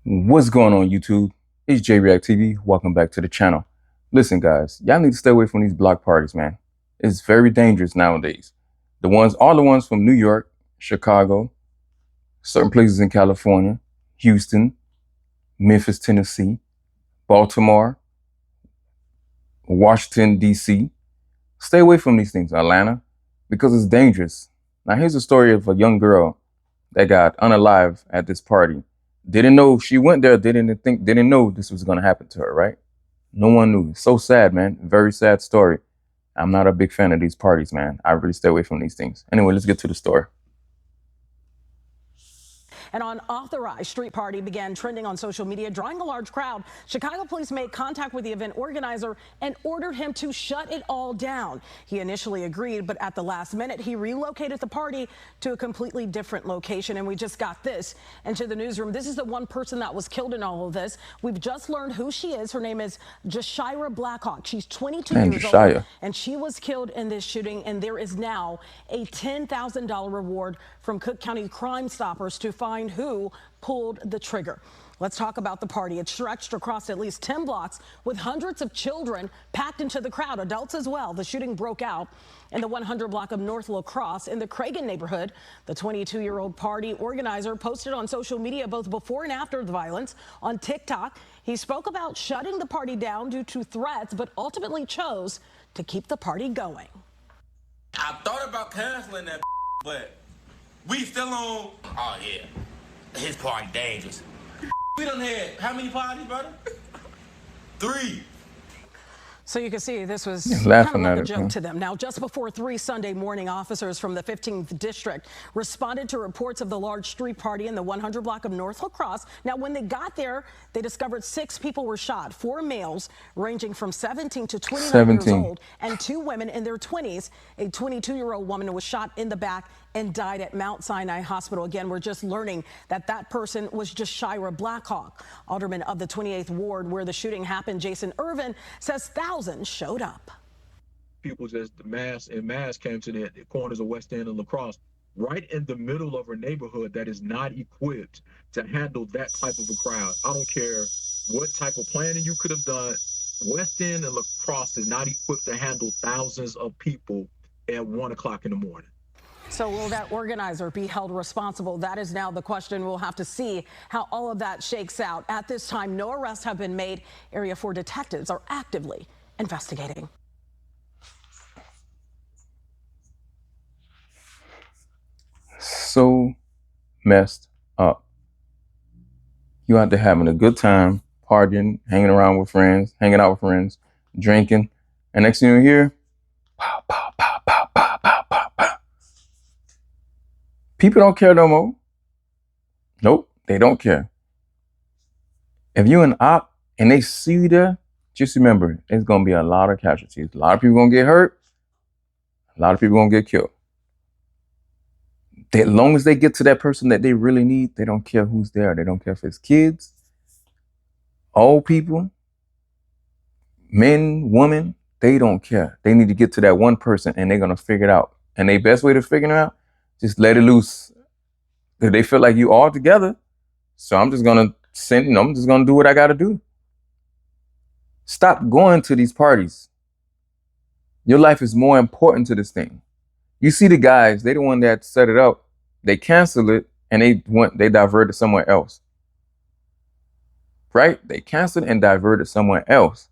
What's going on, YouTube? It's JReact TV. Welcome back to the channel. Listen, guys, y'all need to stay away from these block parties, man. It's very dangerous nowadays. All the ones from New York, Chicago, certain places in California, Houston, Memphis, Tennessee, Baltimore, Washington, D.C. Stay away from these things, Atlanta, because it's dangerous. Now, here's a story of a young girl that got unalive at this party. Didn't know she went there, didn't know this was gonna happen to her, right? No one knew. It's so sad, man. Very sad story. I'm not a big fan of these parties, man. I really stay away from these things. Anyway, let's get to the story. An unauthorized street party began trending on social media, drawing a large crowd. Chicago police made contact with the event organizer and ordered him to shut it all down. He initially agreed, but at the last minute, he relocated the party to a completely different location. And we just got this into the newsroom. This is the one person that was killed in all of this. We've just learned who she is. Her name is Jashira Blackhawk. She's 22 years old, and she was killed in this shooting. And there is now a $10,000 reward from Cook County Crime Stoppers to find who pulled the trigger. Let's talk about the party. It stretched across at least 10 blocks with hundreds of children packed into the crowd, adults as well. The shooting broke out in the 100 block of North La Crosse in the Cragen neighborhood. The 22-year-old party organizer posted on social media both before and after the violence. On TikTok, he spoke about shutting the party down due to threats, but ultimately chose to keep the party going. I thought about canceling that, but we still on. Oh yeah, his party dangerous. We done had how many parties, brother? 3. So you can see this was kind of like a joke to them. Now, just before 3 Sunday morning, officers from the 15th District responded to reports of the large street party in the 100 block of North La Crosse. Now, when they got there, they discovered 6 people were shot, 4 males ranging from 17 to 29 years old, and 2 women in their 20s. A 22-year-old woman was shot in the back and died at Mount Sinai Hospital. Again, we're just learning that that person was Jashira Blackhawk. Alderman of the 28th Ward, where the shooting happened, Jason Irvin, says thousands showed up. People just mass came to the corners of West End and La Crosse, right in the middle of a neighborhood that is not equipped to handle that type of a crowd. I don't care what type of planning you could have done. West End and La Crosse is not equipped to handle thousands of people at 1 o'clock in the morning. So will that organizer be held responsible? That is now the question. We'll have to see how all of that shakes out. At this time, no arrests have been made. Area 4 detectives are actively investigating. So messed up. You out there having a good time, partying, hanging out with friends, drinking, and next thing you hear, pow, pow, pow, pow, pow, pow, pow, pow. People don't care no more. Nope, they don't care. If you're an op and they see you there, just remember, it's going to be a lot of casualties. A lot of people going to get hurt. A lot of people going to get killed. As long as they get to that person that they really need, they don't care who's there. They don't care if it's kids, old people, men, women. They don't care. They need to get to that one person and they're going to figure it out. And the best way to figure it out, just let it loose. If they feel like you all together, so I'm just going to I'm just going to do what I got to do. Stop going to these parties. Your life is more important to this thing. You see the guys, they the one that set it up. They cancel it and they diverted somewhere else. Right? They canceled and diverted somewhere else.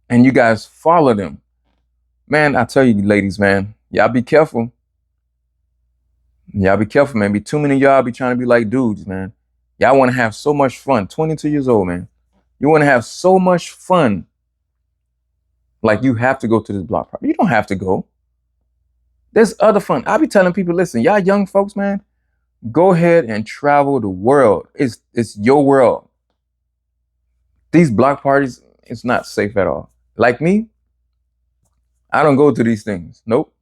And you guys follow them. Man, I tell you ladies, man, y'all be careful. Y'all be careful, man. Be too many of y'all be trying to be like dudes, man. Y'all want to have so much fun. 22 years old, man. You want to have so much fun. Like you have to go to this block party. You don't have to go. There's other fun. I be telling people, listen, y'all young folks, man, go ahead and travel the world. It's your world. These block parties, it's not safe at all. Like me, I don't go to these things. Nope.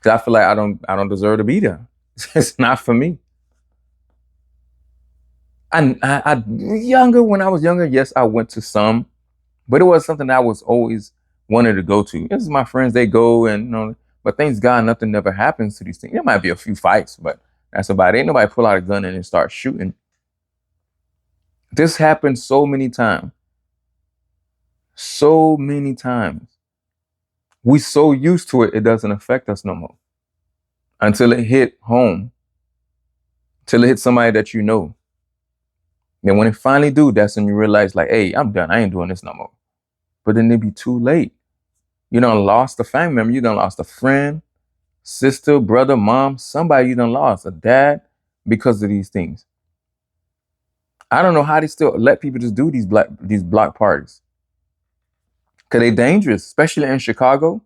Cause I feel like I don't deserve to be there. It's not for me. When I was younger, yes, I went to some, but it was something I was always wanted to go to. This is my friends, they go and but thanks God, nothing never happens to these things. There might be a few fights, but that's about it. Ain't nobody pull out a gun and start shooting. This happened so many times. So many times. We so used to it, it doesn't affect us no more. Until it hit home. Till it hit somebody that you know. Then when it finally do, that's when you realize, like, hey, I'm done. I ain't doing this no more. But then it be too late. You done lost a family member. You done lost a friend, sister, brother, mom, somebody you done lost, a dad, because of these things. I don't know how they still let people just do these block parties. Cause they dangerous, especially in Chicago.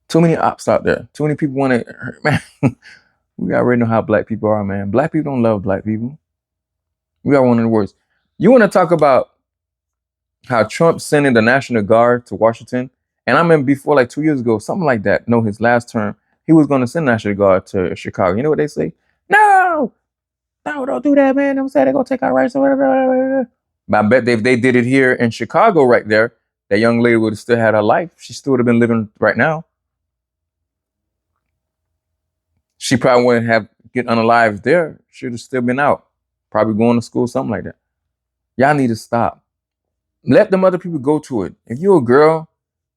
Too many ops out there. Too many people want to hurt, man. We already know how black people are, man. Black people don't love black people. We are one of the worst. You want to talk about how Trump sending the National Guard to Washington? And I remember before, like 2 years ago, something like that. No, his last term, he was going to send National Guard to Chicago. You know what they say? No, don't do that, man. They say they're going to take our rights or whatever. But I bet if they did it here in Chicago right there, that young lady would have still had her life. She still would have been living right now. She probably wouldn't have get unalived there. She would have still been out. Probably going to school, something like that. Y'all need to stop. Let them other people go to it. If you're a girl,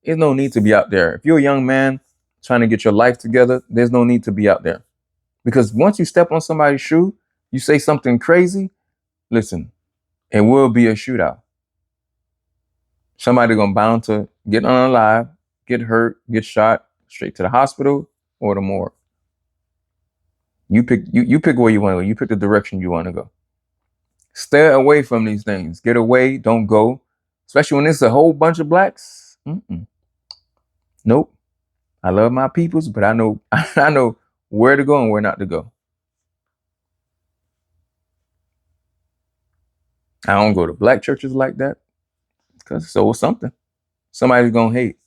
there's no need to be out there. If you're a young man trying to get your life together, there's no need to be out there. Because once you step on somebody's shoe, you say something crazy, listen, it will be a shootout. Somebody gonna bound to get unalive, get hurt, get shot, straight to the hospital or the morgue. You pick where you want to go. You pick the direction you want to go. Stay away from these things. Get away. Don't go. Especially when it's a whole bunch of blacks. Nope. I love my peoples, but I know I know where to go and where not to go. I don't go to black churches like that because so is something. Somebody's gonna hate.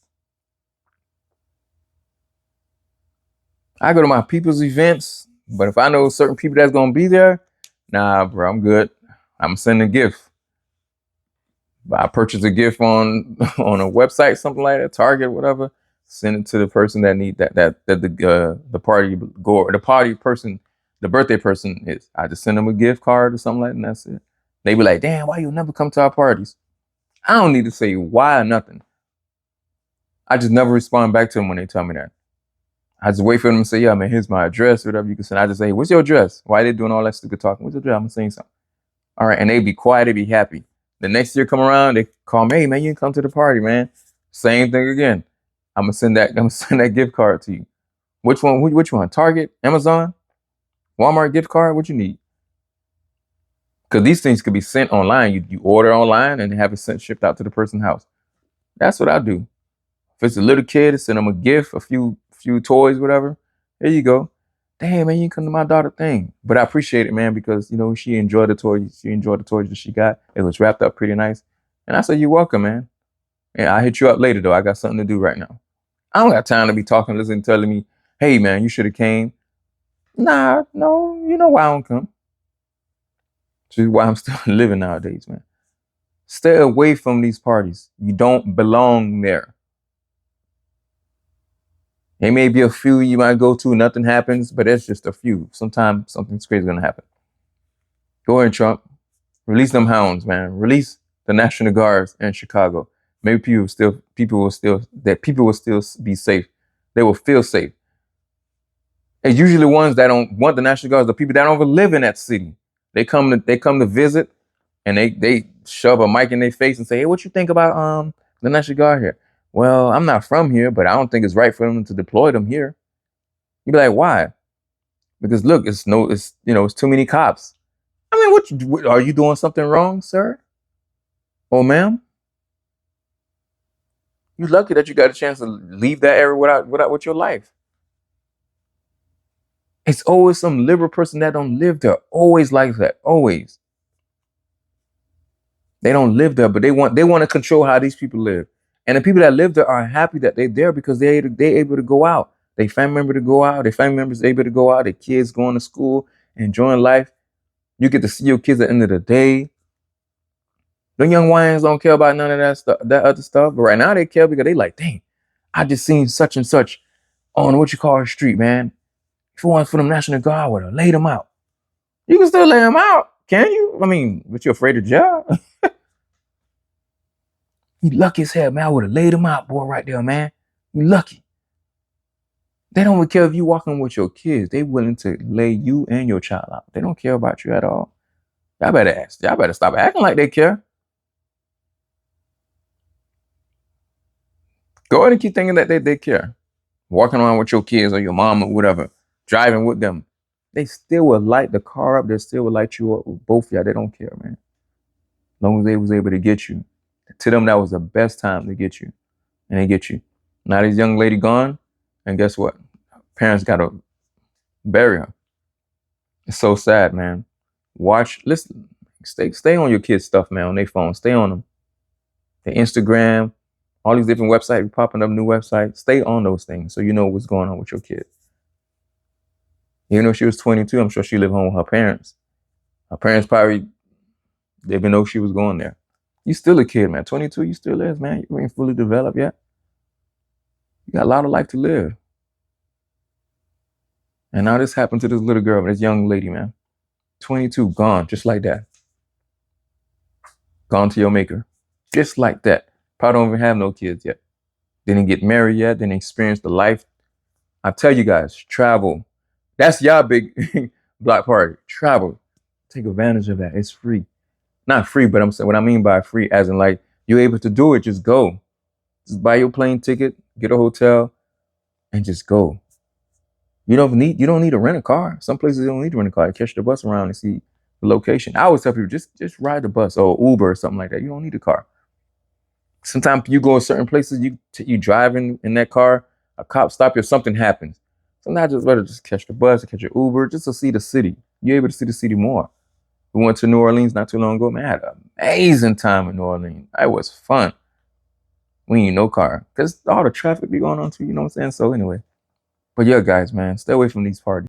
I go to my people's events, but if I know certain people that's gonna be there, nah, bro, I'm good. I'm sending a gift. But I purchase a gift on a website, something like that, Target, whatever. Send it to the person that need that the party goer, the party person, the birthday person is. I just send them a gift card or something like that, and that's it. They be like, damn, why you never come to our parties? I don't need to say why or nothing. I just never respond back to them when they tell me that. I just wait for them to say, yeah, man, here's my address, or whatever you can send. I just say, what's your address? Why are they doing all that stupid talking? What's your address? I'm gonna say something. All right, and they be quiet, they be happy. The next year come around, they call me, hey man, you can come to the party, man. Same thing again. I'm gonna send that gift card to you. Which one? Which one? Target, Amazon, Walmart gift card? What you need? Because these things could be sent online. You order online and have it shipped out to the person's house. That's what I do. If it's a little kid, send them a gift, a few toys, whatever. There you go. Damn, man, you can come to my daughter thing. But I appreciate it, man, because, you know, she enjoyed the toys. She enjoyed the toys that she got. It was wrapped up pretty nice. And I said, you're welcome, man. And I'll hit you up later, though. I got something to do right now. I don't got time to be talking, listening, telling me, hey, man, you should have came. Nah, no, you know why I don't come. Which is why I'm still living nowadays, man. Stay away from these parties. You don't belong there. There may be a few you might go to, nothing happens, but it's just a few. Sometimes something's crazy gonna happen. Go ahead, Trump. Release them hounds, man. Release the National Guards in Chicago. Maybe people will still be safe. They will feel safe. It's usually the ones that don't want the National Guards, the people that don't even live in that city. They come to visit, and they shove a mic in their face and say, hey, what you think about the National Guard here? Well, I'm not from here, but I don't think it's right for them to deploy them here. You'd be like, why? Because look, it's too many cops. I mean, what are you doing something wrong, sir? Oh, ma'am? You're lucky that you got a chance to leave that area with your life. It's always some liberal person that don't live there. Always like that. Always. They don't live there, but they want to control how these people live. And the people that live there are happy that they're there because they're able to go out. Their family member to go out. Their family members able to go out. Their kids going to school, enjoying life. You get to see your kids at the end of the day. The young Wayans don't care about none of that stuff, that other stuff. But right now they care because they like, dang, I just seen such and such on what you call a street, man. If it wasn't for them National Guard, I would have laid them out. You can still lay them out, can you? I mean, but you're afraid of jail? You lucky as hell, man. I would have laid them out, boy, right there, man. You lucky. They don't even care if you walking with your kids. They willing to lay you and your child out. They don't care about you at all. Y'all better ask. Y'all better stop acting like they care. Go ahead and keep thinking that they care. Walking around with your kids or your mom or whatever, driving with them. They still will light the car up. They still will light you up with both of y'all. They don't care, man. As long as they was able to get you. To them, that was the best time to get you. And they get you. Now this young lady gone. And guess what? Parents got to bury her. It's so sad, man. Watch, listen, stay on your kids' stuff, man, on their phone. Stay on them. The Instagram, all these different websites popping up, new websites. Stay on those things so you know what's going on with your kid. Even though she was 22, I'm sure she lived home with her parents. Her parents probably didn't even know she was going there. You still a kid, man. 22, you still is, man. You ain't fully developed yet. You got a lot of life to live. And now this happened to this little girl, this young lady, man. 22, gone, just like that. Gone to your maker. Just like that. Probably don't even have no kids yet. Didn't get married yet. Didn't experience the life. I tell you guys, travel. That's y'all big block party. Travel. Take advantage of that. It's free. Not free, but I'm saying what I mean by free, as in like you're able to do it. Just go. Just buy your plane ticket, get a hotel, and just go. You don't need to rent a car. Some places you don't need to rent a car. You catch the bus around and see the location. I always tell people just ride the bus or Uber or something like that. You don't need a car. Sometimes you go to certain places, you drive in that car, a cop stop you, or something happens. Sometimes it's better just catch the bus or catch an Uber just to see the city. You're able to see the city more. We went to New Orleans not too long ago. Man, I had an amazing time in New Orleans. It was fun. We ain't no car because all the traffic be going on too. You know what I'm saying? So anyway. But yeah, guys, man, stay away from these parties.